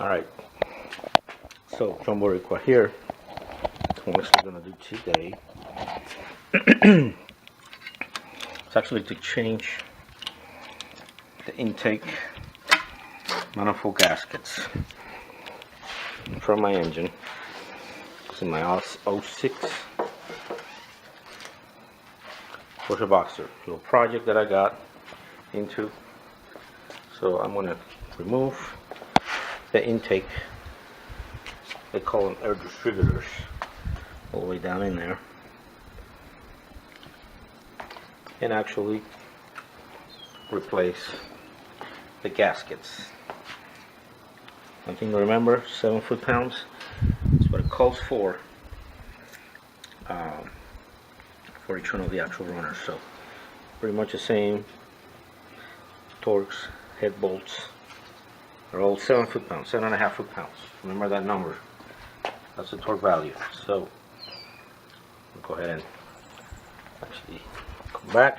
Alright, so Chomboricua here. What we're actually going to do today is actually to change the intake manifold gaskets from my engine. This is my AOS 06 Porsche Boxster, a little project that I got into. So I'm going to remove the intake. They call them air distributors, all the way down in there, and actually replace the gaskets. One thing to remember, 7 foot-pounds is what it calls for each one of the actual runners. So pretty much the same torques, head bolts are all 7 foot-pounds, 7.5 foot-pounds. Remember that number. That's the torque value. So I'll go ahead and actually come back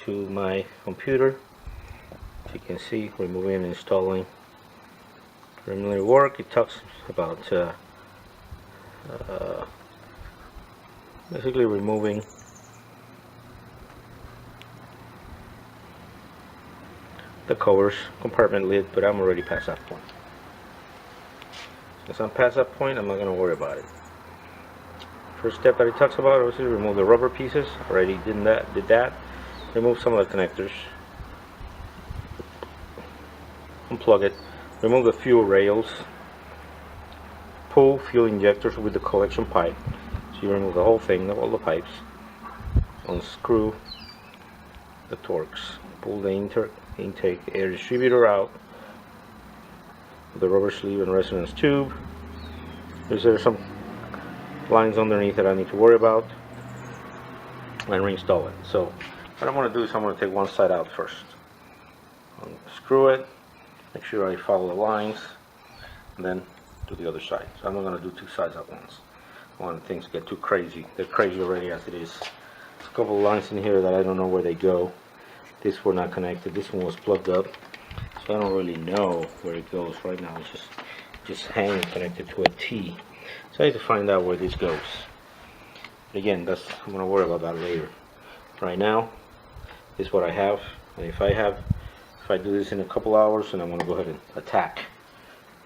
to my computer. As you can see, removing and installing preliminary work. It talks about basically removing the covers, compartment lid, but I'm already past that point. Since I'm past that point, I'm not going to worry about it. First step that it talks about, obviously, remove the rubber pieces. Already did that. Remove some of the connectors. Unplug it. Remove the fuel rails. Pull fuel injectors with the collection pipe. So you remove the whole thing, all the pipes. Unscrew the torques. Pull the intake air distributor out. The rubber sleeve and resonance tube. There's some lines underneath that I need to worry about, and reinstall it. So what I'm going to do is I'm going to take one side out first. Unscrew it, make sure I follow the lines, and then do the other side. So I'm not going to do two sides at once. I want things to get too crazy. They're crazy already as it is. There's a couple of lines in here that I don't know where they go. This were not connected. This one was plugged up. So I don't really know where it goes right now. It's just hanging connected to a T. So I need to find out where this goes. But again, I'm going to worry about that later. Right now, this is what I have. And if I do this in a couple hours, then I'm going to go ahead and attack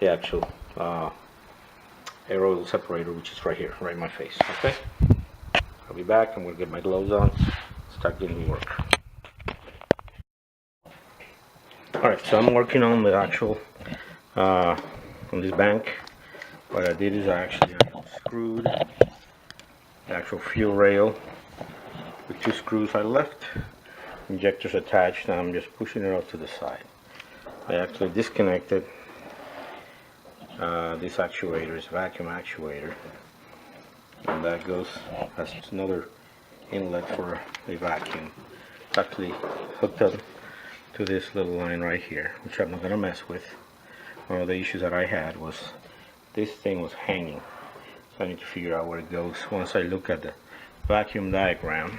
the actual Air Oil Separator, which is right here, right in my face. Okay? I'll be back. I'm going to get my gloves on, start getting work. Alright, so I'm working on the actual, on this bank. What I did is I actually screwed the actual fuel rail with 2 screws I left. Injectors attached, and I'm just pushing it out to the side. I actually disconnected this actuator, this vacuum actuator. And that goes, that's another inlet for a vacuum. It's actually hooked up to this little line right here, which I'm not going to mess with. One of the issues that I had was this thing was hanging, so I need to figure out where it goes once I look at the vacuum diagram.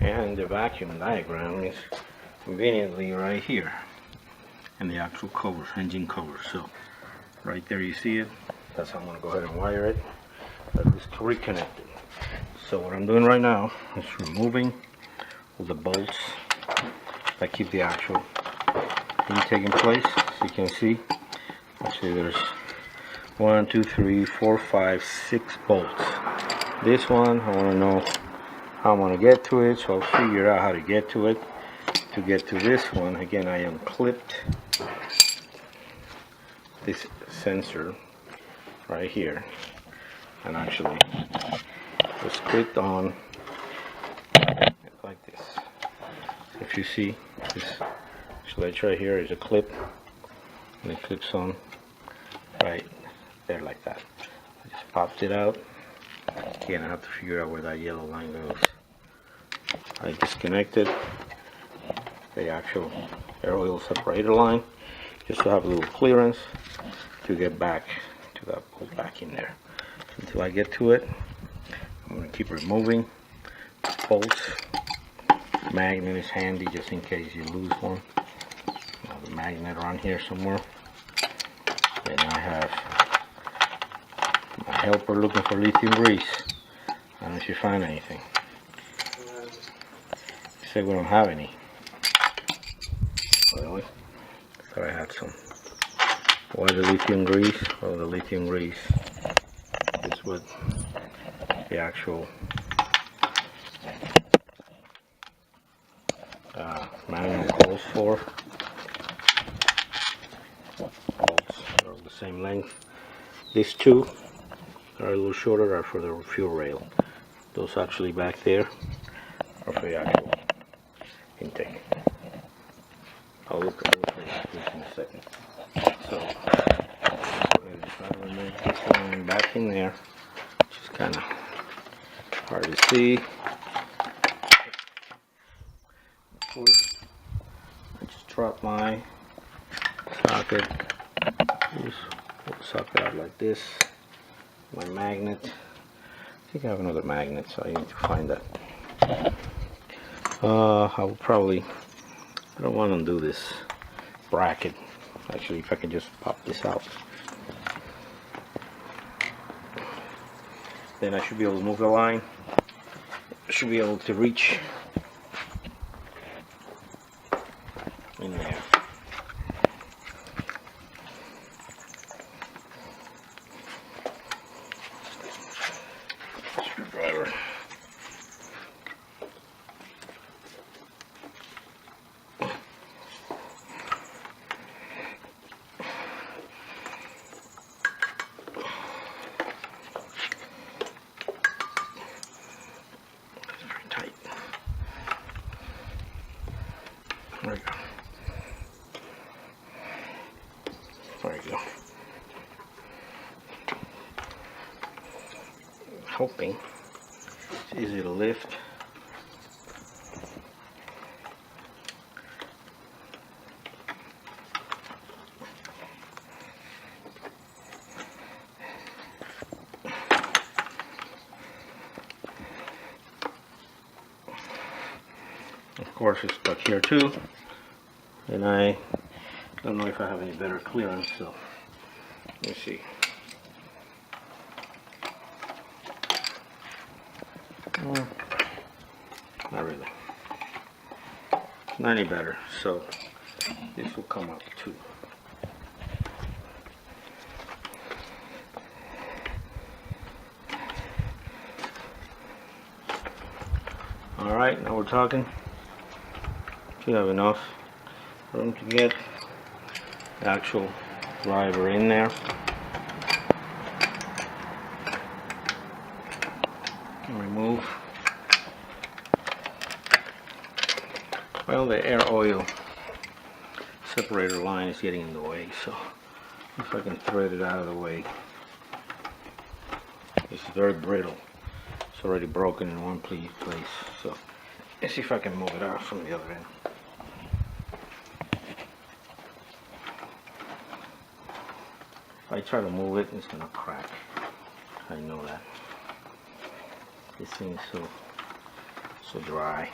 And the vacuum diagram is conveniently right here, and the actual covers, engine covers. So right there you see it. That's how I'm going to go ahead and wire it. That is reconnected. So what I'm doing right now is removing all the bolts that keep the actual intake in place. As you can see, actually there's 1, 2, 3, 4, 5, 6 bolts. This one, I want to know how I'm going to get to it, so I'll figure out how to get to it. To get to this one, again, I unclipped this sensor right here, and actually just clipped on like this. If you see, this ledge right here is a clip, and it clips on right there like that. I just popped it out. Again, I have to figure out where that yellow line goes. I disconnected the actual air oil separator line just to have a little clearance to get back to that bolt back in there. Until I get to it, I'm going to keep removing bolts. Magnet is handy just in case you lose one. The magnet around here somewhere. Then I have my helper looking for lithium grease. I don't know if you find anything. He said we don't have any. Really? I thought I had some. Why the lithium grease? Oh, the lithium grease is what the actual manual calls for. They're all the same length. These two are a little shorter, are for the fuel rail. Those actually back there are for the actual intake. I'll look at this in a second. So, I'm trying to remove this one back in there, which is kind of hard to see. Of course, I just drop my socket. Just pull the socket out like this. My magnet. I think I have another magnet, so I need to find that. I will probably. I don't want to do this bracket. Actually, if I can just pop this out, then I should be able to move the line. I should be able to reach in there. Screwdriver. There we go. There we go. Hoping it's easy to lift. Of course, it's stuck here too, and I don't know if I have any better clearance, so let me see. Not really. Not any better, so this will come up too. Alright, now we're talking. You have enough room to get the actual driver in there. And remove. Well, the air oil separator line is getting in the way, so if I can thread it out of the way. It's very brittle. It's already broken in one place, so let's see if I can move it out from the other end. If I try to move it, it's gonna crack. I know that. This thing is so dry.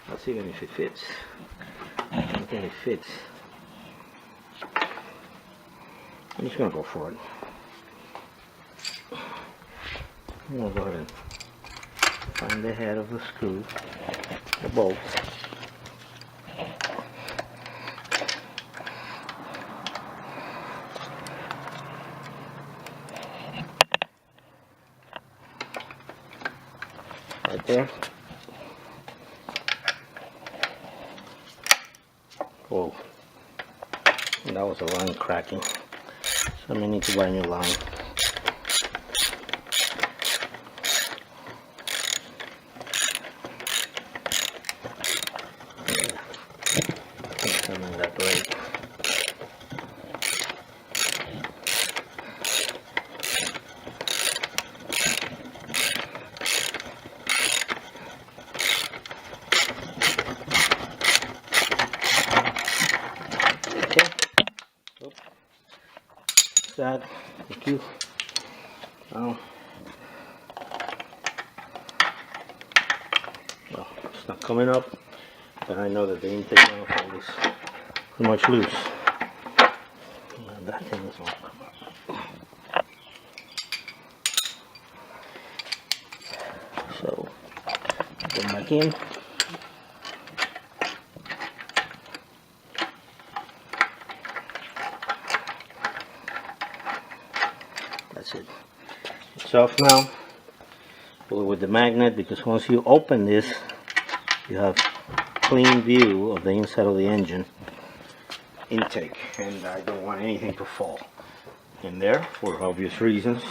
Let's see if it fits. I don't think it fits. I'm just gonna go for it. I'm gonna go ahead and find the head of the screw, the bolt. Right there. Whoa. And that was a line cracking. So I'm gonna need to buy a new line. Coming that way. That, thank you. Well, it's not coming up, but I know that the intake manifold is pretty much loose. And that thing is all come up. So go back in. That's it. It's off now. Pull it with the magnet, because once you open this, you have clean view of the inside of the engine intake, and I don't want anything to fall in there for obvious reasons,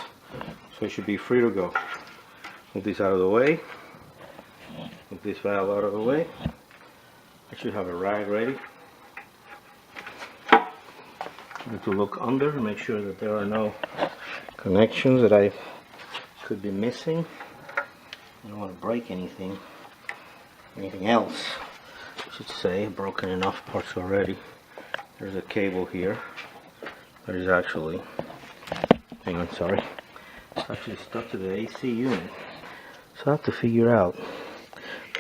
so it should be free to go. Move this out of the way, move this valve out of the way. I should have a rag ready. I need to look under and make sure that there are no connections that I could be missing. I don't want to break anything else, I should say. Broken enough parts already. There's a cable here that is actually, hang on, sorry, it's actually stuck to the AC unit, so I have to figure out.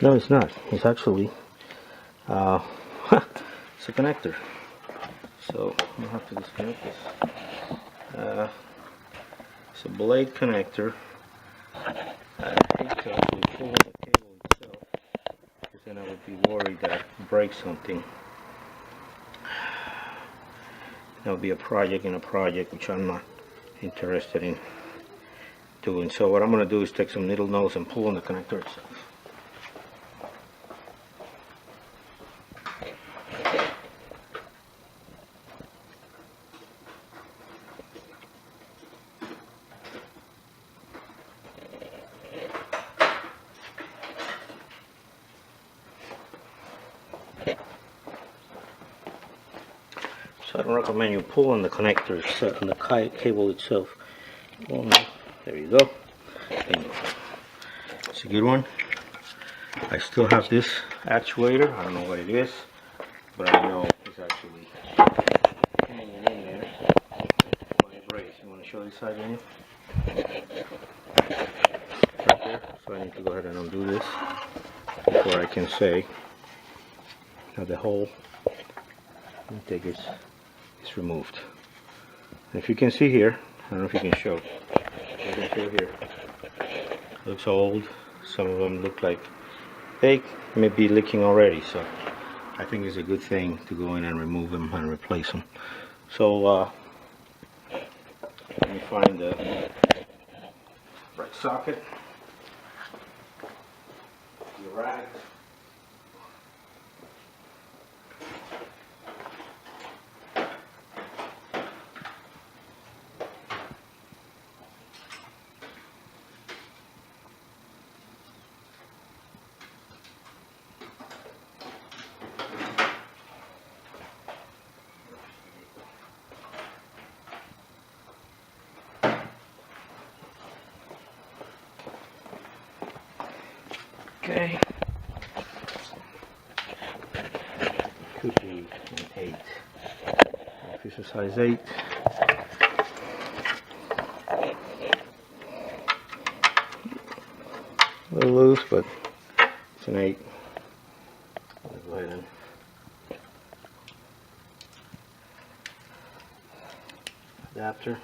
No, it's not. It's actually it's a connector, so I'll have to disconnect this. It's a blade connector. I hate to actually pull on the cable itself, because then I would be worried that I break something. That would be a project in a project, which I'm not interested in doing. So what I'm going to do is take some needle nose and pull on the connector itself. So I don't recommend you pull on the connector itself, on the cable itself. Oh, no. There you go. It's a good one. I still have this actuator. I don't know what it is, but I know it's actually hanging in there. My brace. You want to show this side, Daniel? Right there. So I need to go ahead and undo this before I can say that the whole intake is removed. And if you can see here, I don't know if you can show. You can show here. Looks old. Some of them look like they may be leaking already. So I think it's a good thing to go in and remove them and replace them. So let me find the right socket. The rag. Okay. Could be an 8. Official size 8. A little loose, but it's an 8. I'll go ahead and adapter.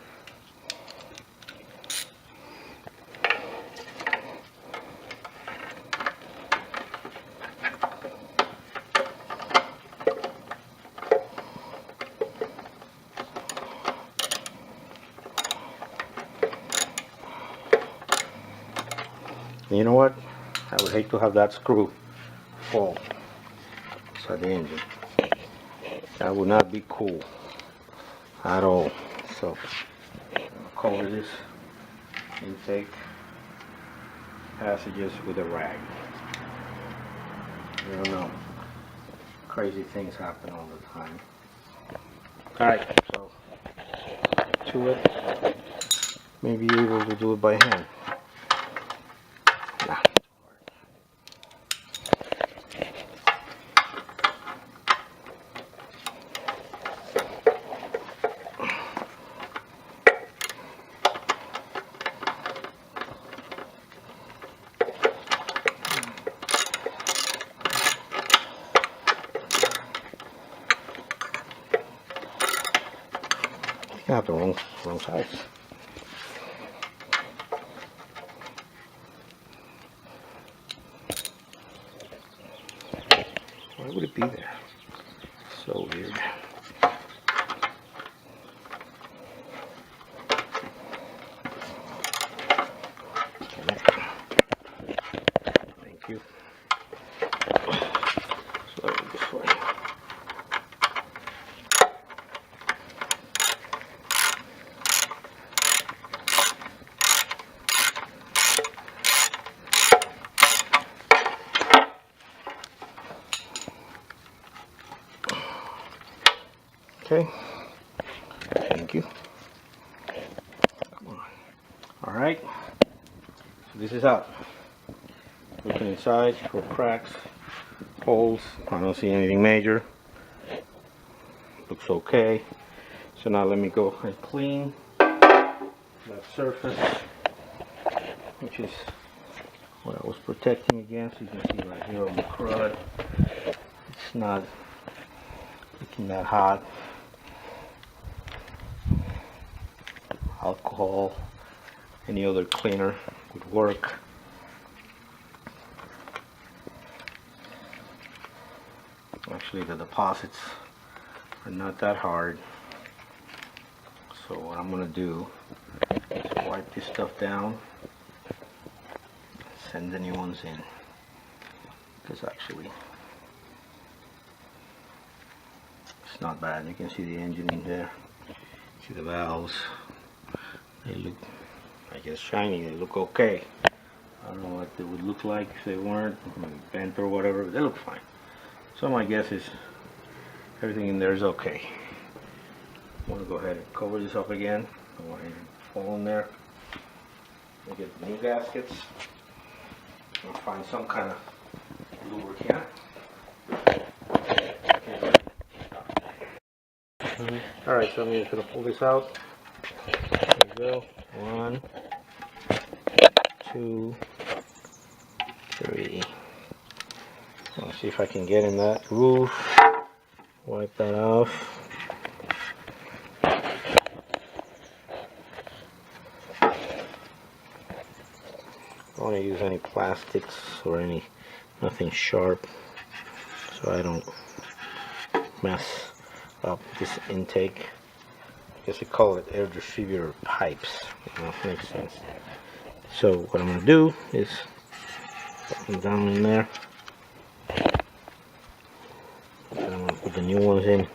You know what? I would hate to have that screw fall inside the engine. That would not be cool at all. So I'll cover this intake passages with a rag. I don't know. Crazy things happen all the time. Alright, so to it. Maybe able to do it by hand. the wrong size. Why would it be there? So weird. Thank you. So this way. Okay, thank you. Come on. All right, so this is out. Looking inside for cracks, holes. I don't see anything major. Looks okay. So now let me go and clean that surface, which is what I was protecting against. You can see right here on the crud, it's not looking that hot. Alcohol, any other cleaner would work. Actually, the deposits are not that hard. So what I'm going to do is wipe this stuff down, send the new ones in. Because actually, it's not bad. You can see the engine in there. See the valves. They look, I guess, shiny. They look okay. I don't know what they would look like if they weren't bent or whatever. But they look fine. So my guess is everything in there is okay. I'm going to go ahead and cover this up again. I want it to fall in there. I'll get the new gaskets. I'll find some kind of lubricant. Alright, so I'm just going to pull this out. There we go. 1, 2, 3. Let's see if I can get in that roof. Wipe that off. I don't want to use any plastics or nothing sharp, so I don't mess up this intake. I guess we call it air distributor pipes. Makes sense. So what I'm going to do is put them down in there. And I'm going to put the new ones in.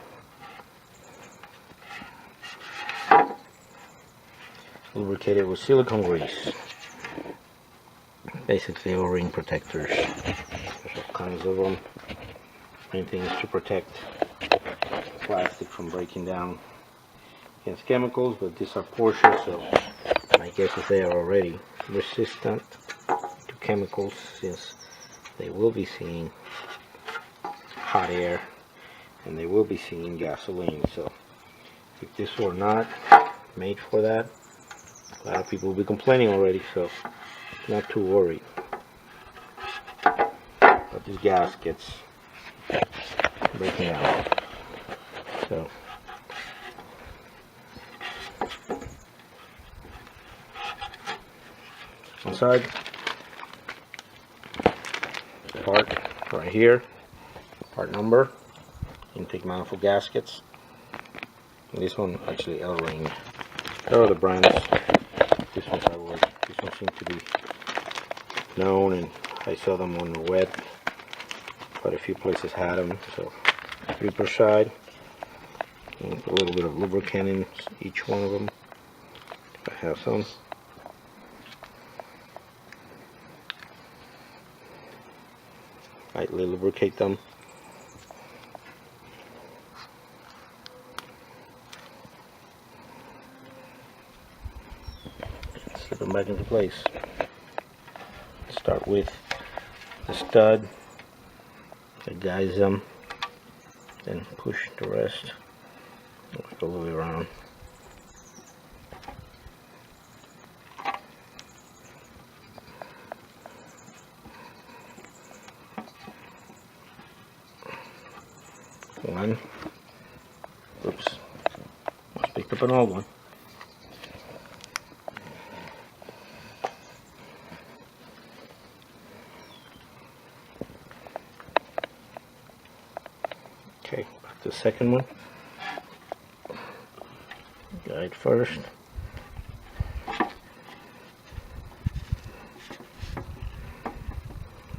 Lubricate it with silicone grease. Basically O-ring protectors. There's all kinds of them. Main thing is to protect plastic from breaking down against chemicals, but these are Porsche, so my guess is they are already resistant to chemicals, since they will be seeing hot air and they will be seeing gasoline. So if this were not made for that, a lot of people will be complaining already, so not too worried. But these gaskets breaking out. So inside, part right here, part number, intake manifold gaskets. And this one actually L-ring. There are the brands. This one seems to be known, and I saw them on the web. Quite a few places had them. So 3 per side, and a little bit of lubricant in each one of them. If I have some. Lightly lubricate them. Slip them back into place. Start with the stud that guides them, then push the rest all the way around. One. Oops. Just picked up an old one. Okay, back to the second one. Guide first.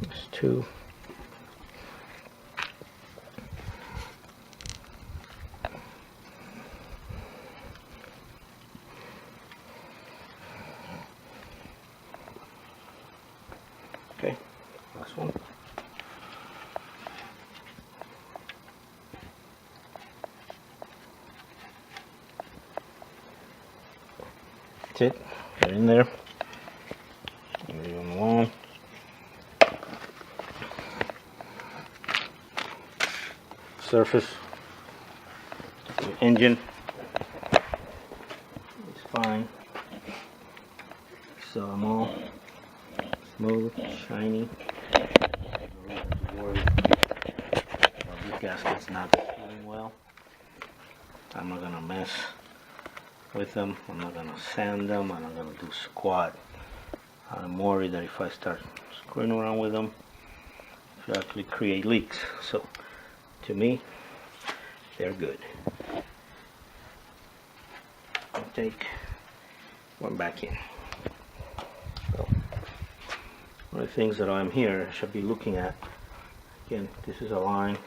There's two. Okay, last one. That's it. They're in there. Leave them alone. Surface. The engine is fine. So I'm all smooth, shiny. No reason to worry. This gasket's not doing well. I'm not gonna mess with them. I'm not gonna sand them. I'm not gonna do squat. I'm worried that if I start screwing around with them, it will actually create leaks. So to me, they're good. I'll take one back in. So one of the things that I'm here should be looking at, again, this is a line.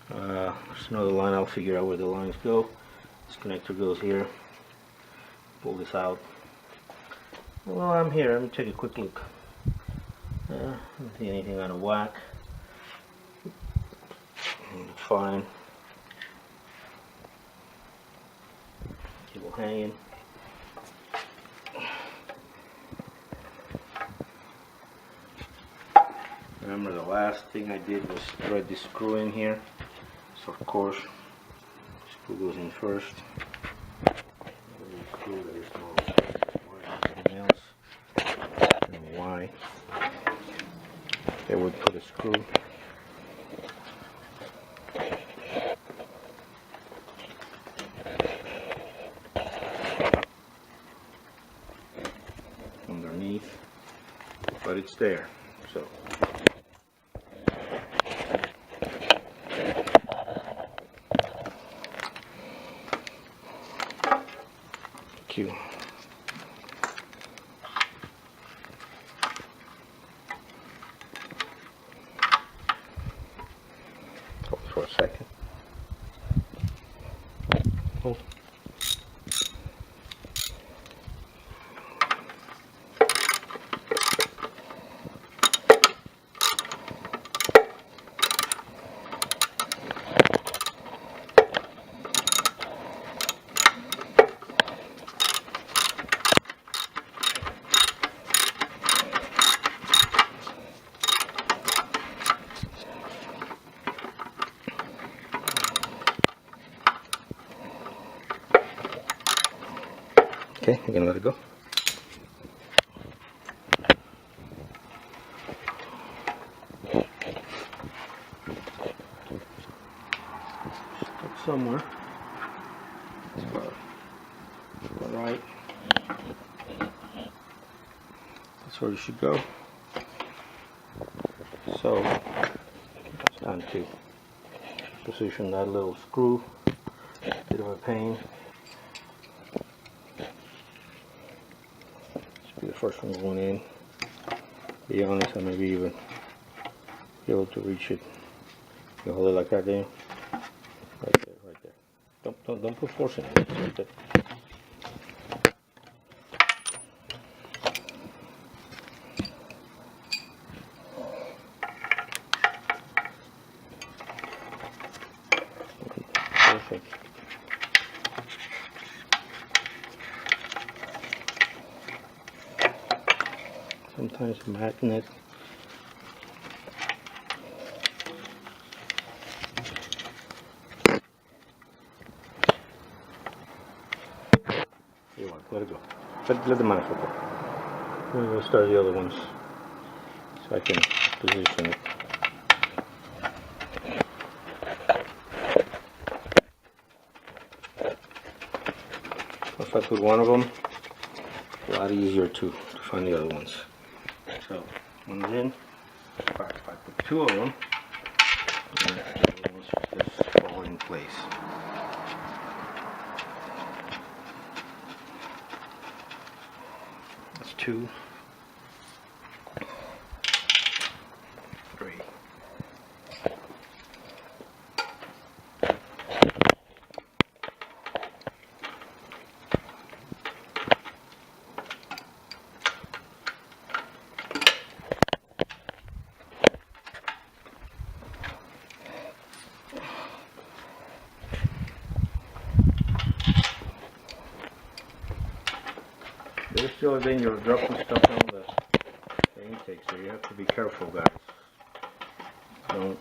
There's another line. I'll figure out where the lines go. This connector goes here. Pull this out. Well, I'm here. Let me take a quick look. I don't see anything out of whack. Fine. Cable hanging. Remember, the last thing I did was thread this screw in here. So of course, screw goes in first. Screw, there is no anything else. I don't know why they would put a screw. Underneath, but it's there. So Q. Hold for a second. Oh. Okay, I'm gonna let it go. Stuck somewhere. It's about right. That's where you should go. So it's time to position that little screw. Bit of a pain. Be the first one going in. Be honest, I maybe even be able to reach it. You hold it like that, there, right there, right there. Don't put force in it. Just like that. Perfect. Sometimes magnet. You want, let it go. Let the manifold go. We're going to start the other ones so I can position it. If I put one of them, a lot easier to find the other ones. So one's in. If I put two of them, And the ones just fall in place. That's 2, 3. There's still a danger of dropping stuff on the intake, so you have to be careful, guys. Don't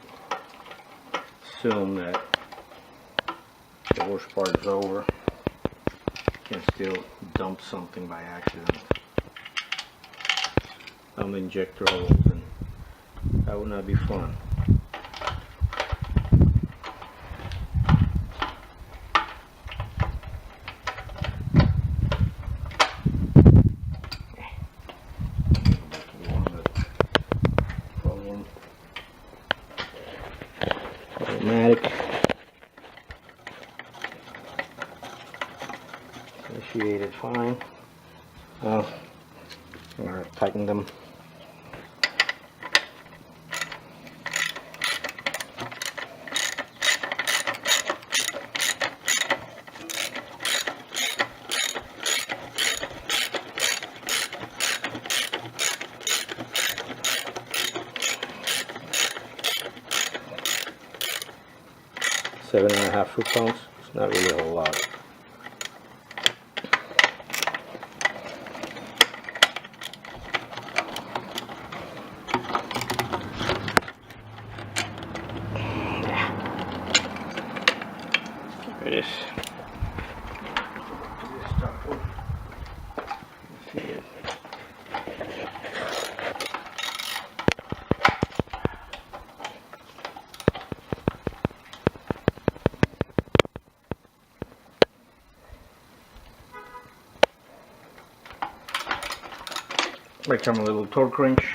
assume that the worst part is over. You can still dump something by accident. Some injector holes, and that would not be fun. Automatic. Initiated fine. Now, I'm going to tighten them. Seven and a half foot-pounds. It's not really a whole lot. There it is. See it. Like from a little torque wrench.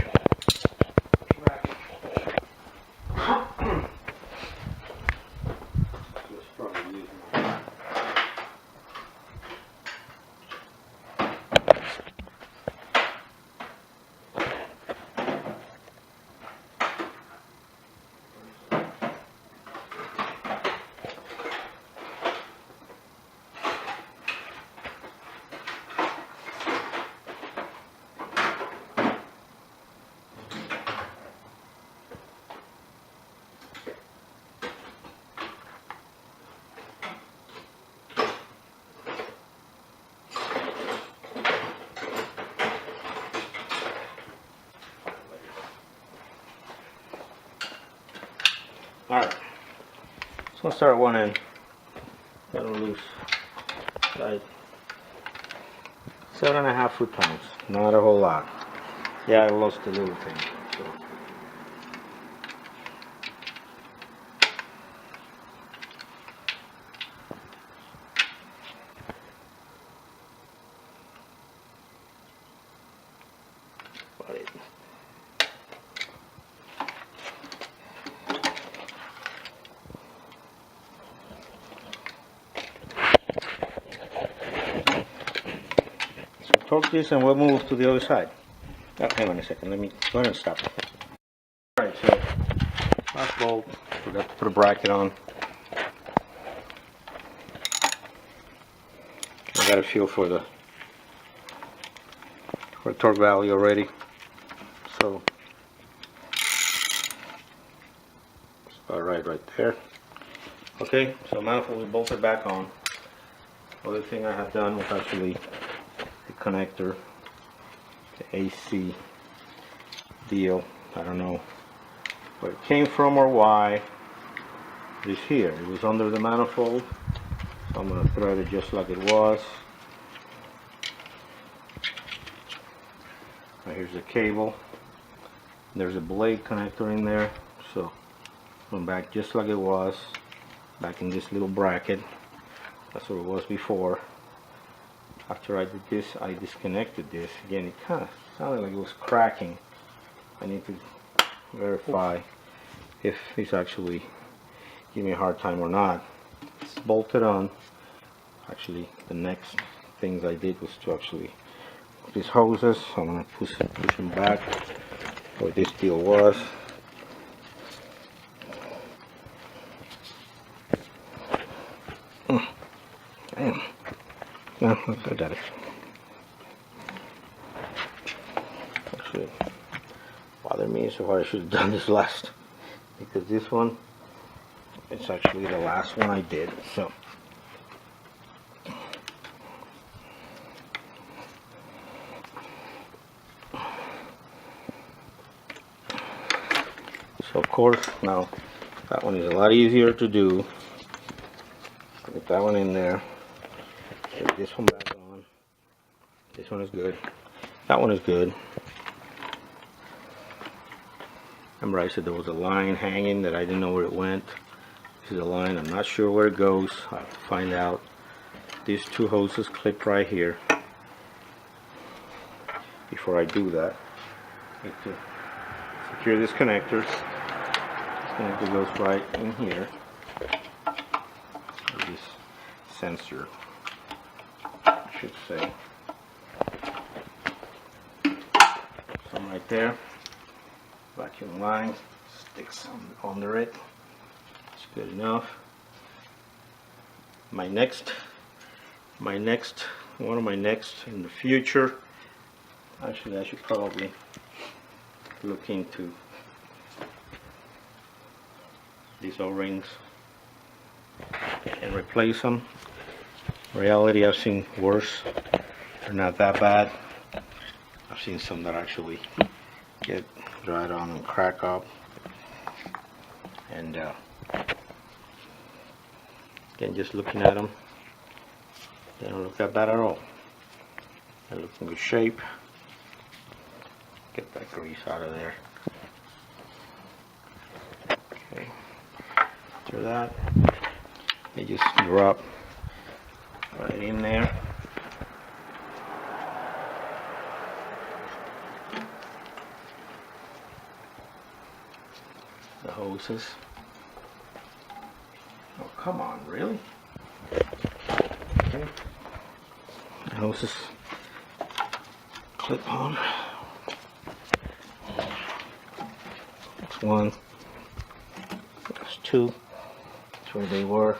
Alright, so I'll start at one end. Got them loose. Like 7.5 foot-pounds. Not a whole lot. Yeah, I lost a little thing. So. But it. Torque this and we'll move to the other side. Oh, hang on a second, let me go ahead and stop. Alright, so last bolt, forgot to put a bracket on. I got a feel for the torque value already. So it's about right there. Okay, so manifold is bolted back on. Other thing I have done was actually connector, the AC deal. I don't know where it came from or why. It is here. It was under the manifold, so I'm going to thread it just like it was. Now here's the cable. There's a blade connector in there, so I'm back just like it was, back in this little bracket. That's what it was before. After I did this, I disconnected this. Again, it kind of sounded like it was cracking. I need to verify if he's actually giving me a hard time or not. It's bolted on. Actually, the next things I did was to actually put these hoses. I'm gonna push them back where this deal was. Damn. No, I got it. Actually, bother me, so I should have done this last, because this one, it's actually the last one I did. So of course, now that one is a lot easier to do. Get that one in there. Get this one back on. This one is good. That one is good. Remember I said there was a line hanging that I didn't know where it went. This is a line. I'm not sure where it goes. I'll have to find out. These two hoses clip right here. Before I do that, I need to secure this connector. This connector goes right in here. This sensor, I should say. Some right there. Vacuum line sticks under it. It's good enough. One of my next in the future. Actually, I should probably look into these O-rings and replace them. In reality, I've seen worse. They're not that bad. I've seen some that actually get dried on and crack up, and again, just looking at them, they don't look that bad at all. They look in good shape. Get that grease out of there. Okay, after that, they just drop right in there. The hoses. Oh, come on, really? Okay. The hoses clip on. That's one. That's two. That's where they were.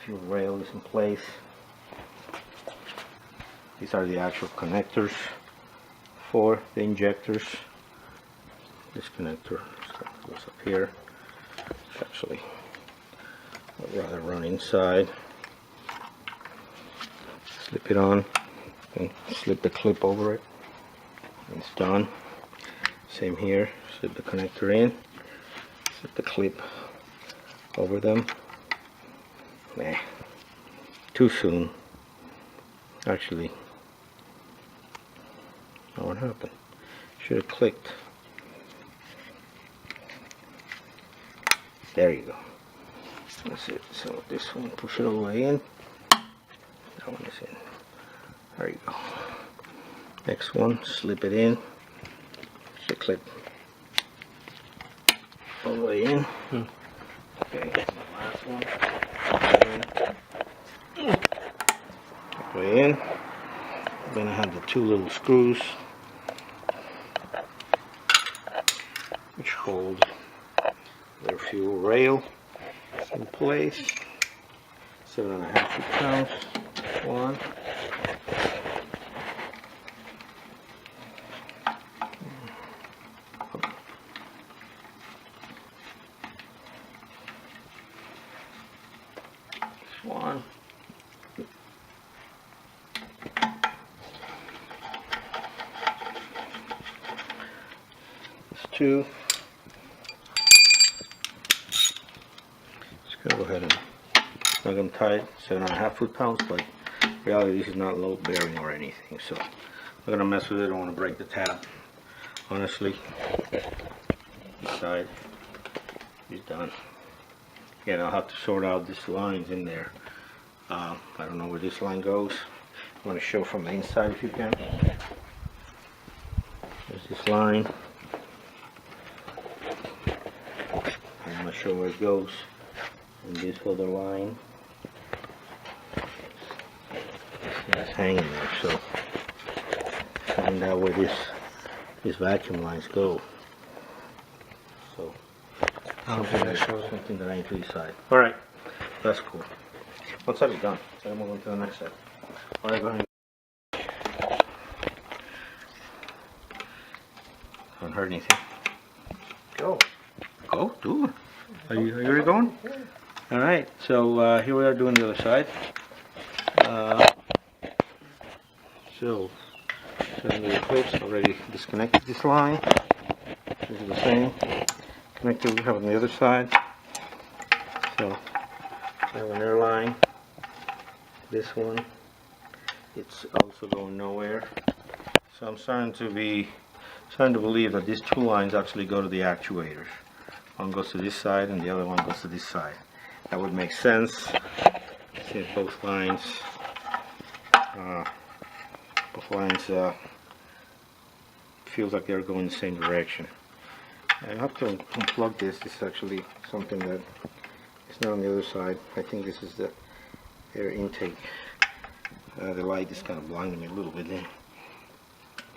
Fuel rail is in place. These are the actual connectors for the injectors. This connector goes up here. It's actually, I'd rather run inside. Slip it on and slip the clip over it. And it's done. Same here. Slip the connector in. Slip the clip over them. Nah, too soon. Actually, oh, what happened? Should have clicked. There you go. That's it. So this one, push it all the way in. That one is in. There you go. Next one, slip it in. The clip all the way in. Okay, the last one. All the way in. Then I have the two little screws which hold their fuel rail in place. 7.5 pounds. One. One. There's two. Go ahead and snug them tight. 7.5 foot-pounds, but in reality this is not load bearing or anything, so I'm not gonna mess with it. I don't want to break the tab, honestly. This side is done. Again, I'll have to sort out these lines in there. I don't know where this line goes. I want to show from the inside if you can. There's this line. I'm not sure where it goes. And this other line is hanging there, so find out where these vacuum lines go. So something that I need to decide. Alright, that's cool. One side is done, so I'm moving to the next side. Alright, go ahead. Haven't heard anything. Go, do it. Are you already going? Alright, so here we are doing the other side. So the clips already disconnected this line. This is the same connector we have on the other side. So I have an air line. This one, it's also going nowhere. So I'm starting to believe that these two lines actually go to the actuators. One goes to this side and the other one goes to this side. That would make sense since both lines feels like they're going the same direction. I have to unplug this. This is actually something that is not on the other side. I think this is the air intake. The light is kind of blinding me a little bit there.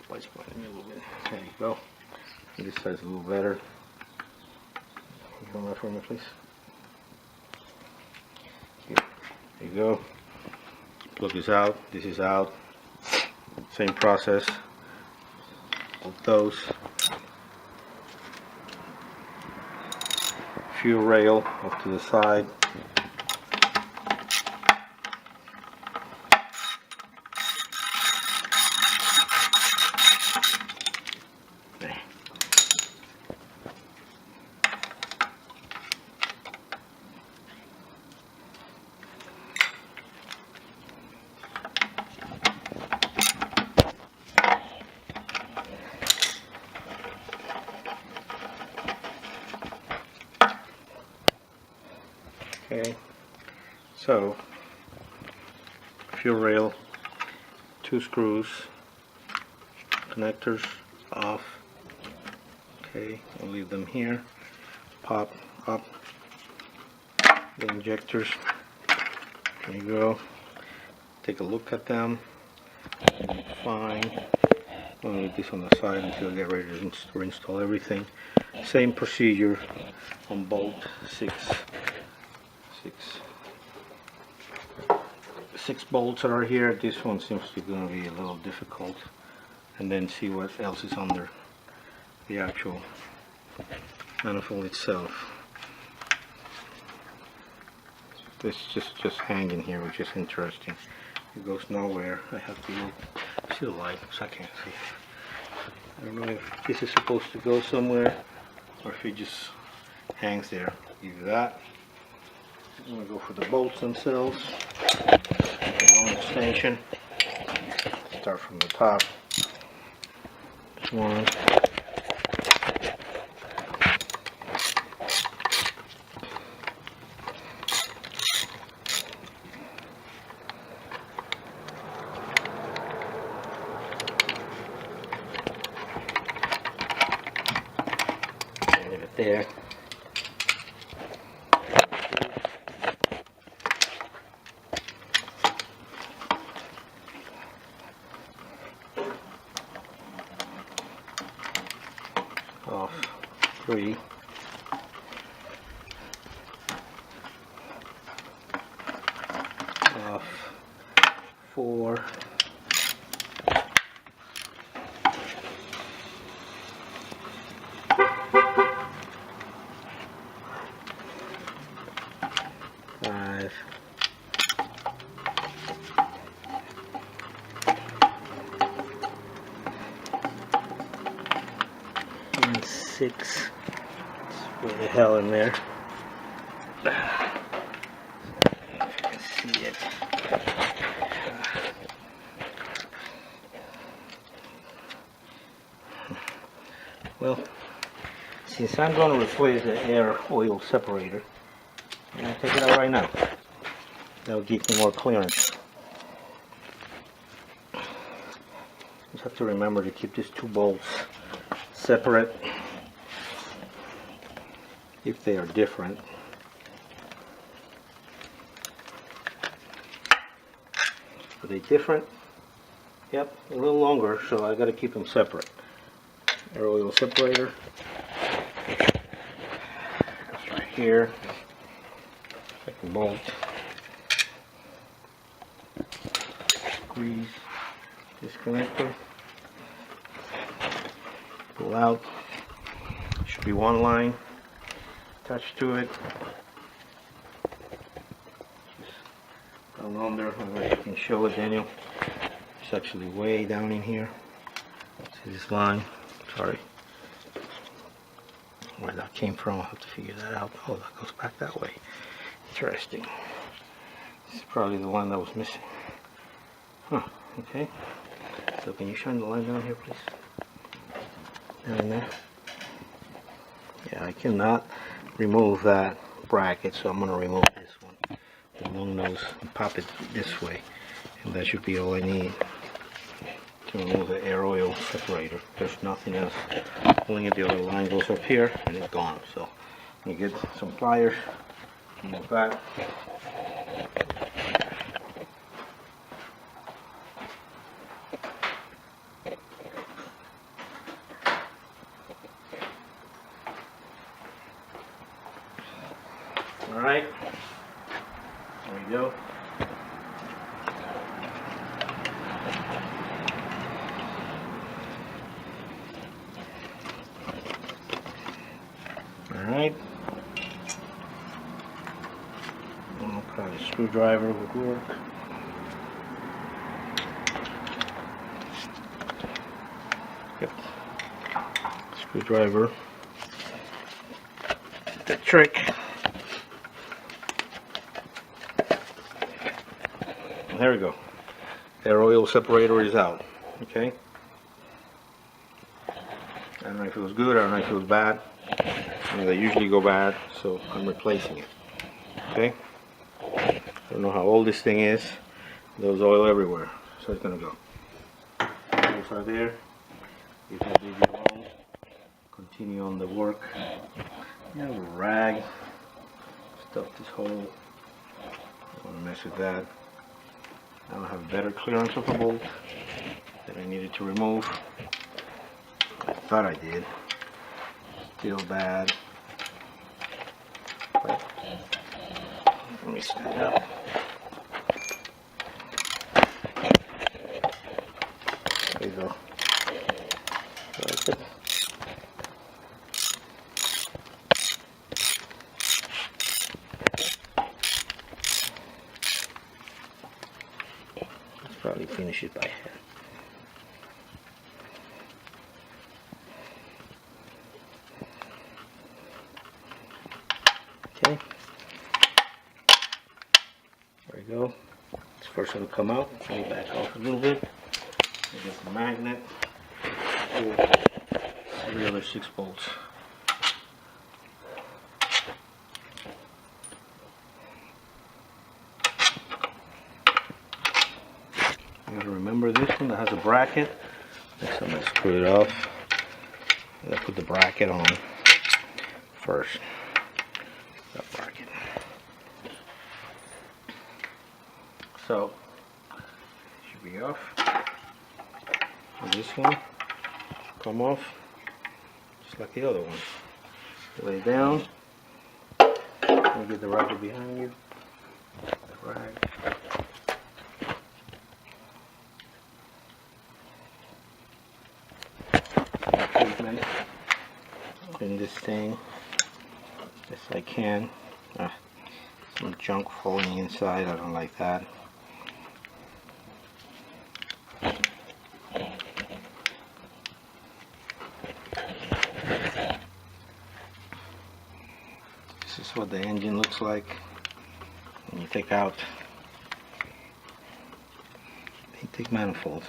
Light's blinding me a little bit. There you go. And this side's a little better. Can you hold that for me, please? Here. There you go. Plug this out. This is out. Same process. Both those. Fuel rail off to the side. Okay, so fuel rail, 2 screws, connectors off. Okay, I'll leave them here. Pop up the injectors. There you go. Take a look at them. Fine. I'll leave this on the side until I get ready to reinstall everything. Same procedure on both six bolts that are here. This one seems to be going to be a little difficult, and then see what else is under the actual manifold itself. This just hanging here, which is interesting. It goes nowhere. I have to look. See the light, so I can't see. I don't know if this is supposed to go somewhere or if it just hangs there. Either that. I'm going to go for the bolts themselves. Long extension. Start from the top. This one. Leave it there. Off 3. Off 4. Five. And 6. Let's put the hell in there. If you can see it. Well, since I'm going to replace the air oil separator, I'm going to take it out right now. That will give me more clearance. Just have to remember to keep these 2 bolts separate. if they are different. Are they different? Yep, a little longer, so I got to keep them separate. Air Oil Separator. That's right here. Second bolt. Squeeze this connector. Pull out. Should be one line attached to it. Just down under. I don't know if you can show it, Daniel. It's actually way down in here. See this line? Sorry. Where that came from, I'll have to figure that out. Oh, that goes back that way. Interesting. This is probably the one that was missing. Huh, okay. So can you shine the light down here, please? Down in there. Yeah, I cannot remove that bracket, so I'm going to remove this one. The long nose, and pop it this way. And that should be all I need to remove the air oil separator. There's nothing else. Pulling it, the other line goes up here and it's gone. So you get some pliers, remove that. Alright, there we go. Alright, probably a screwdriver would work. Yep, screwdriver. The trick. There we go. Air oil separator is out. Okay. I don't know if it was good, I don't know if it was bad. You know, they usually go bad, so I'm replacing it. Okay. I don't know how old this thing is. There was oil everywhere, so it's gonna go. Those are there. If you leave it alone, continue on the work. You have a rag. Stuff this hole. Don't want to mess with that. I don't have better clearance of a bolt that I needed to remove. I thought I did. Still bad. But let me stand up. There you go. That's it. Let's probably finish it by hand. Okay, there we go. This first one will come out. Let me back off a little bit. I get the magnet for every other 6 bolts. You gotta remember this one that has a bracket. Next time I screw it off, I gotta put the bracket on first. That bracket. So should be off. And this one come off just like the other one. Lay down. And get the rubber behind you. The rag. Treatment in this thing. Best I can. Some junk falling inside, I don't like that. This is what the engine looks like when you take out the intake manifold.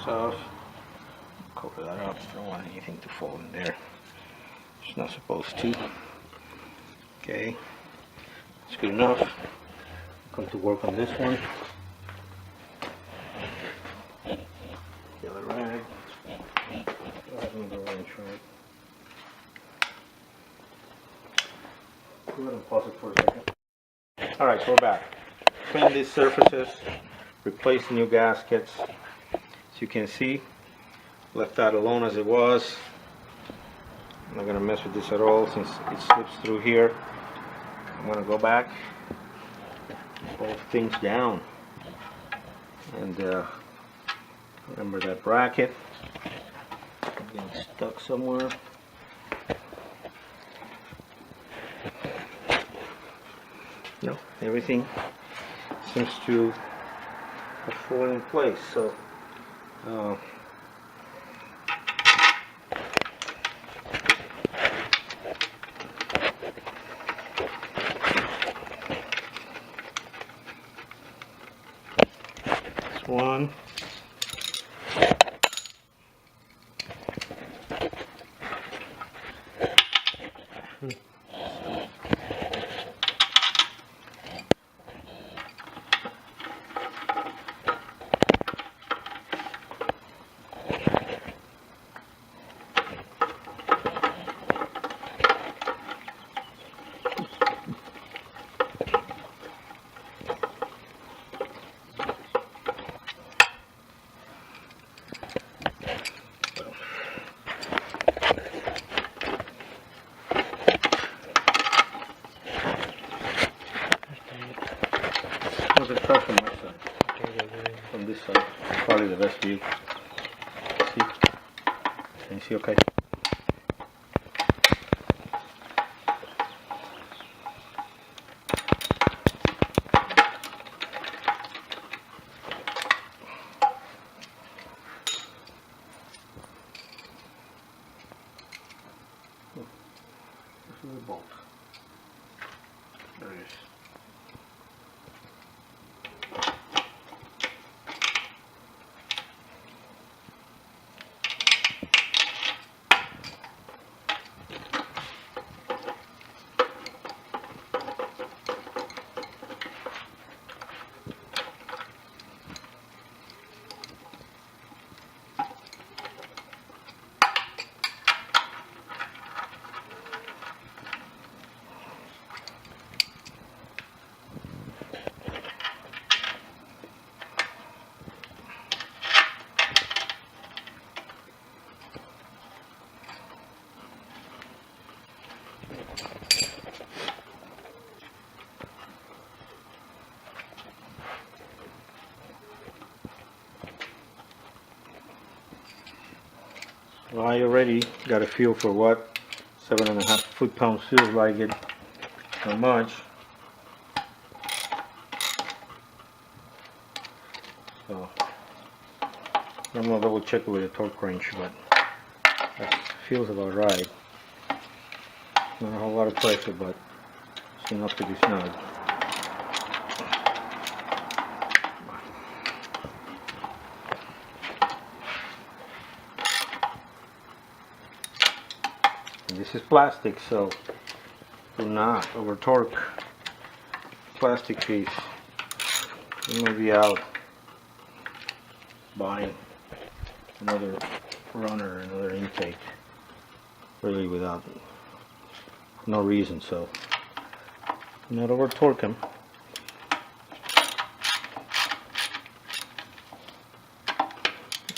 Off, cover that up. Don't want anything to fall in there. It's not supposed to. Okay, it's good enough. Come to work on this one. cylinder wrench, right? Go ahead and pause it for a second. Alright, so we're back. Clean these surfaces, replace the new gaskets. As you can see, left that alone as it was. I'm not going to mess with this at all since it slips through here. I'm going to go back, both things down, and remember that bracket getting stuck somewhere. No, everything seems to have fallen in place. So this one. Look at the from my side. From this side. Probably the best view. See? Can you see okay? This is the bolt. There it is. Well, I already got a feel for what 7.5 foot-pounds feels like. It not much. So I'm gonna double check it with a torque wrench, but that feels about right. Not a whole lot of pressure, but it's enough to be snug. This is plastic, so do not over torque plastic piece. You may be out buying another runner, another intake, really without no reason. So do not over torque them.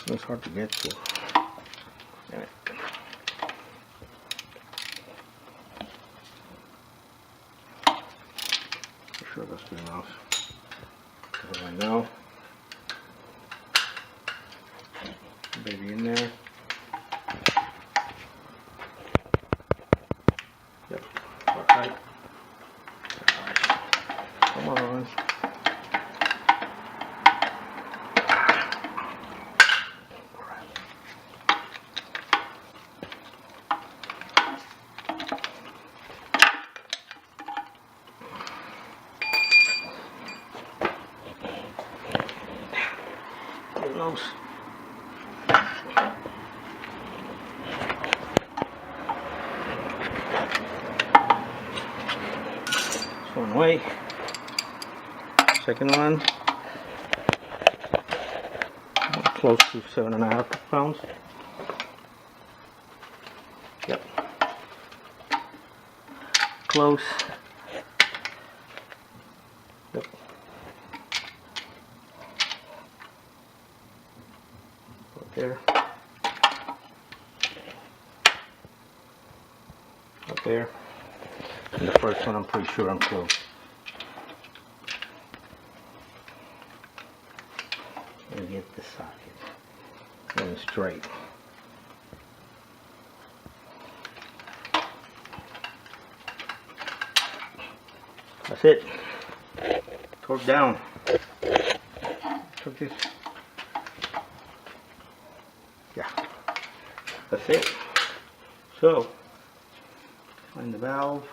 It's hard to get to. Damn it. Sure that's good enough. Right now, baby in there. Yep. All right. Come on. Close. That's one way. Second one. Close to 7.5 pounds. close. Yep. Right there. Up there. And the first one I'm pretty sure I'm close. And get the socket going straight. That's it. Torque down. Torque this. Yeah. That's it. So, find the valve.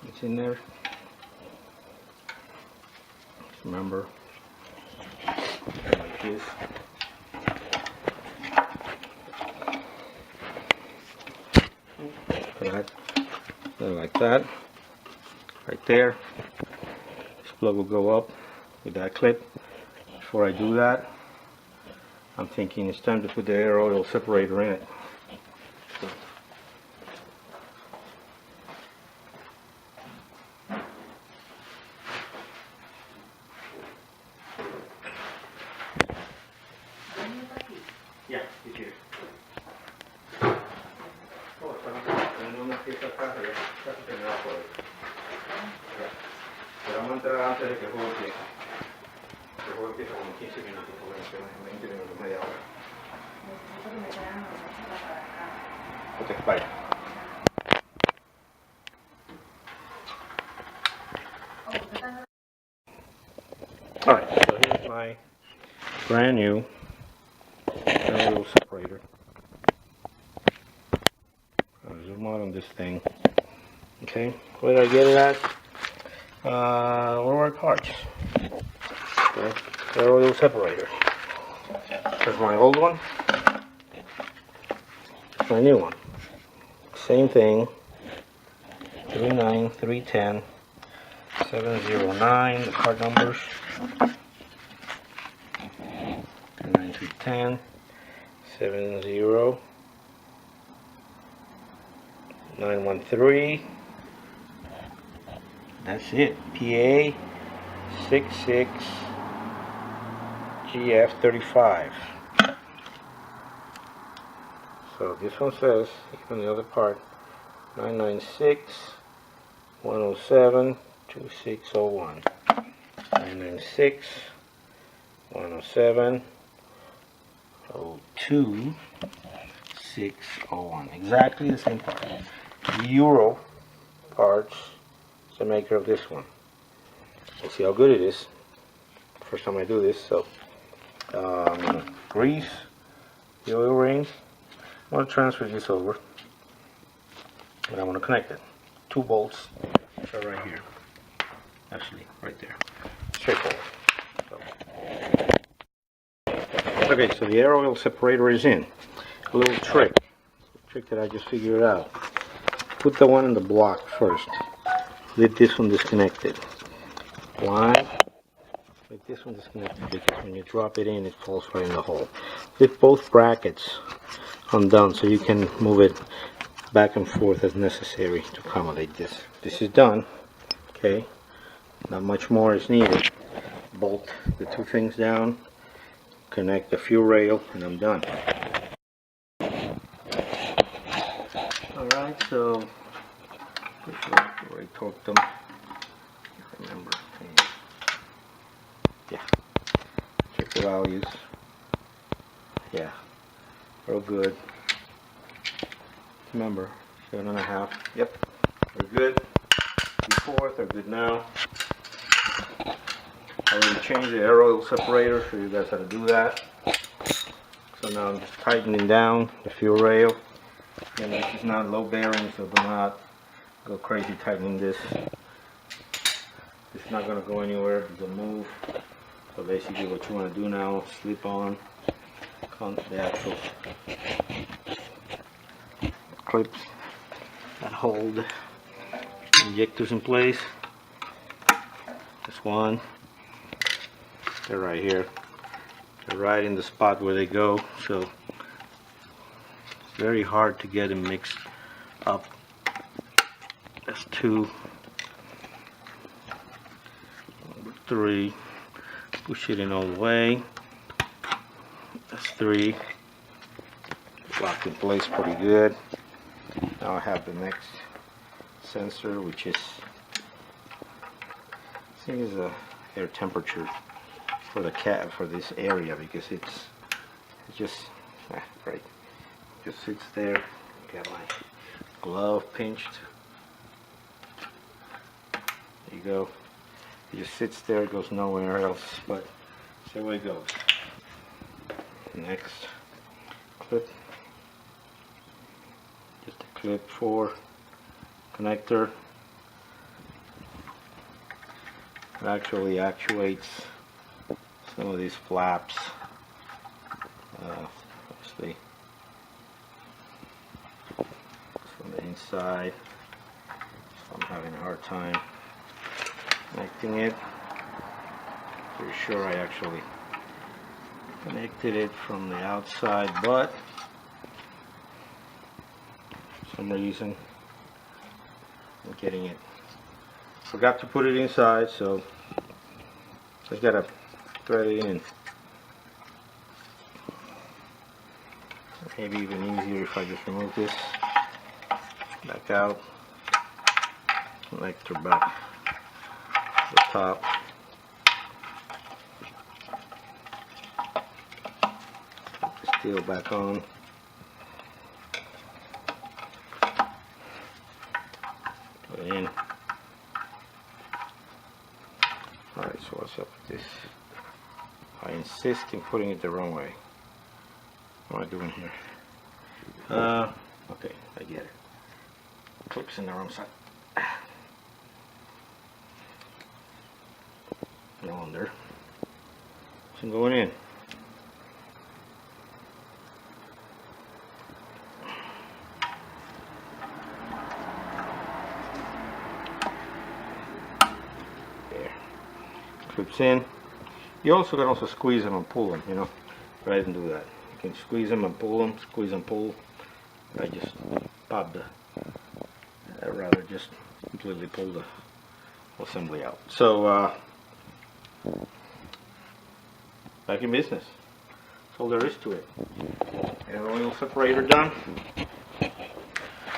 It's in there. Just remember, like this. Like that. Right there. This plug will go up with that clip. Before I do that, I'm thinking it's time to put the air oil separator in it. So, yeah, it's here. Pero vamos a entrar antes de que el juego empiece. El juego empieza como 15 minutos, 20 minutos, media hora. Ok, vaya. Alright, so here's my brand new Air Oil Separator. I'll zoom out on this thing. Okay, where did I get it at? One of our parts. Okay, Air Oil Separator. There's my old one. There's my new one. Same thing. 39310 709. The part numbers. 39310 70913. That's it. PA 66 GF35. So this one says, even the other part, 996 107 2601. 996 107 02601. Exactly the same part. Euro parts. The maker of this one. Let's see how good it is. First time I do this, so I'm gonna grease the oil rings. I'm gonna transfer this over, and I'm gonna connect it. 2 bolts are right here. Actually, right there. Straightforward. Okay, so the air oil separator is in. A little trick that I just figured out. Put the one in the block first. Leave this one disconnected. Why? Leave this one disconnected because when you drop it in, it falls right in the hole. Leave both brackets undone so you can move it back and forth as necessary to accommodate this. This is done. Okay. Not much more is needed. Bolt the 2 things down. Connect the fuel rail, and I'm done. All right. So. Already torqued them. Remember, yeah. Check the values. Yeah, real good. Remember, 7.5. Yep, they're good. Before, they're good now. I already changed the air oil separator. Show you guys how to do that. So now I'm just tightening down the fuel rail. And this is not low bearing, so do not go crazy tightening this. It's not going to go anywhere. It'll move. So basically what you want to do now, slip on the actual clips that hold injectors in place. This one. They're right here. They're right in the spot where they go. So it's very hard to get them mixed up. That's 2. Number 3. Push it in all the way. That's 3. Locked in place pretty good. Now I have the next sensor, which is, I think is a air temperature for the cat for this area, because it's just right. Just sits there. Got my glove pinched. There you go. It just sits there. It goes nowhere else. But that's the way it goes. Next clip. Just a clip for connector. It actually actuates some of these flaps. Obviously, from the inside, so I'm having a hard time connecting it. Pretty sure I actually connected it from the outside, but for some reason I'm getting it. Forgot to put it inside, so I gotta thread it in. Maybe even easier if I just remove this back out, connector back to the top. Put the steel back on. Put it in. Alright, so what's up with this? I insist in putting it the wrong way. What am I doing here? Okay, I get it. Clips in the wrong side. No wonder. So I'm going in. There. Clips in. You also can squeeze them and pull them, you know. But I didn't do that. You can squeeze them and pull them, squeeze and pull. I just popped the, I'd rather just completely pull the assembly out. So, back in business. That's all there is to it. Air oil separator done.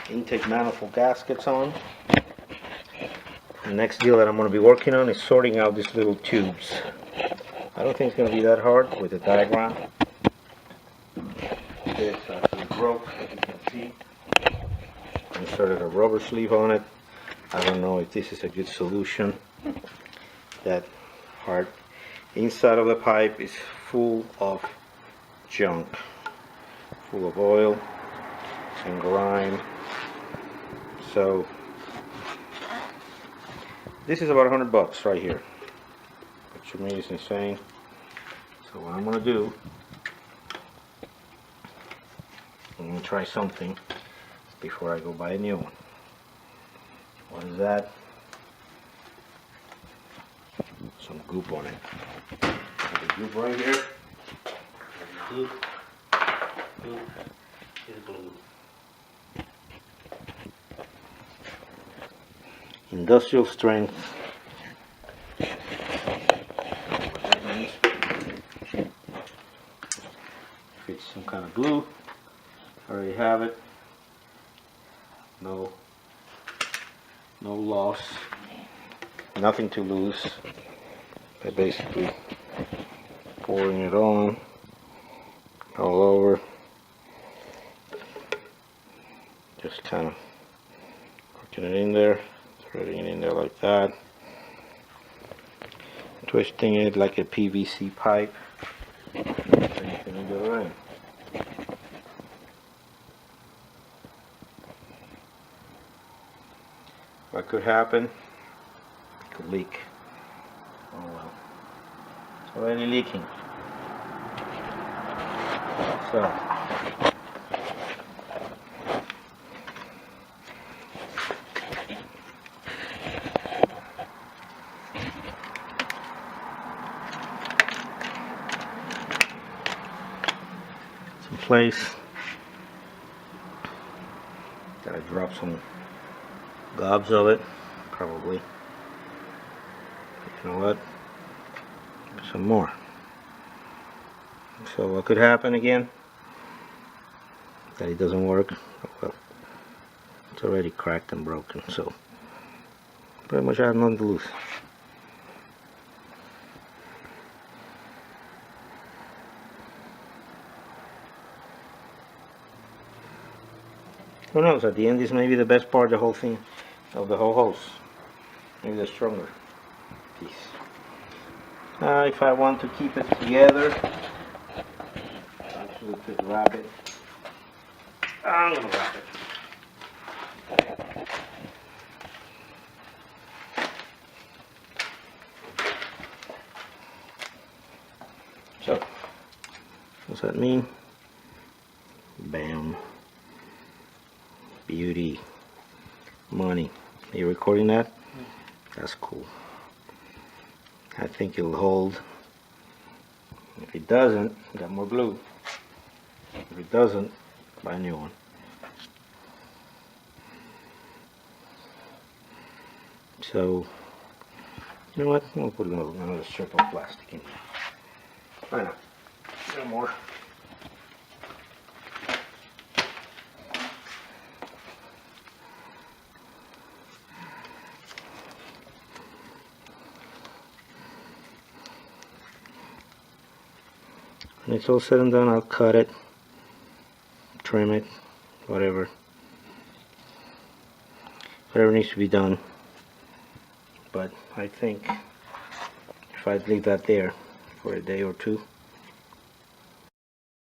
Intake manifold gaskets on. The next deal that I'm going to be working on is sorting out these little tubes. I don't think it's going to be that hard with the diagram. This actually broke, as you can see. Inserted a rubber sleeve on it. I don't know if this is a good solution. That part inside of the pipe is full of junk, full of oil and grime. So this is about $100 right here, which to me is insane. So what I'm going to do, I'm going to try something before I go buy a new one. What is that? Some goop on it. The goop right here. Goop. Goop is glue. Industrial strength. If it's some kind of glue, I already have it. No loss, nothing to lose by basically pouring it on all over. Just kind of working it in there, threading it in there like that, twisting it like a PVC pipe, and you can go around. What could happen? It could leak. Oh well. It's already leaking. So some place. Gotta drop some gobs of it, probably. You know what? Some more. So what could happen again? That it doesn't work. Well, it's already cracked and broken, so pretty much I have nothing to lose. Who knows, at the end this may be the best part of the whole thing, of the whole hose. Maybe the stronger piece. If I want to keep it together, actually could wrap it. I'm going to wrap it. So, what's that mean? Bam. Beauty. Money. Are you recording that? That's cool. I think it'll hold. If it doesn't, got more glue. If it doesn't, buy a new one. So, you know what? We'll put another strip of plastic in. Why not? No more. When it's all said and done, I'll cut it, trim it, whatever needs to be done. But I think if I leave that there for a day or two,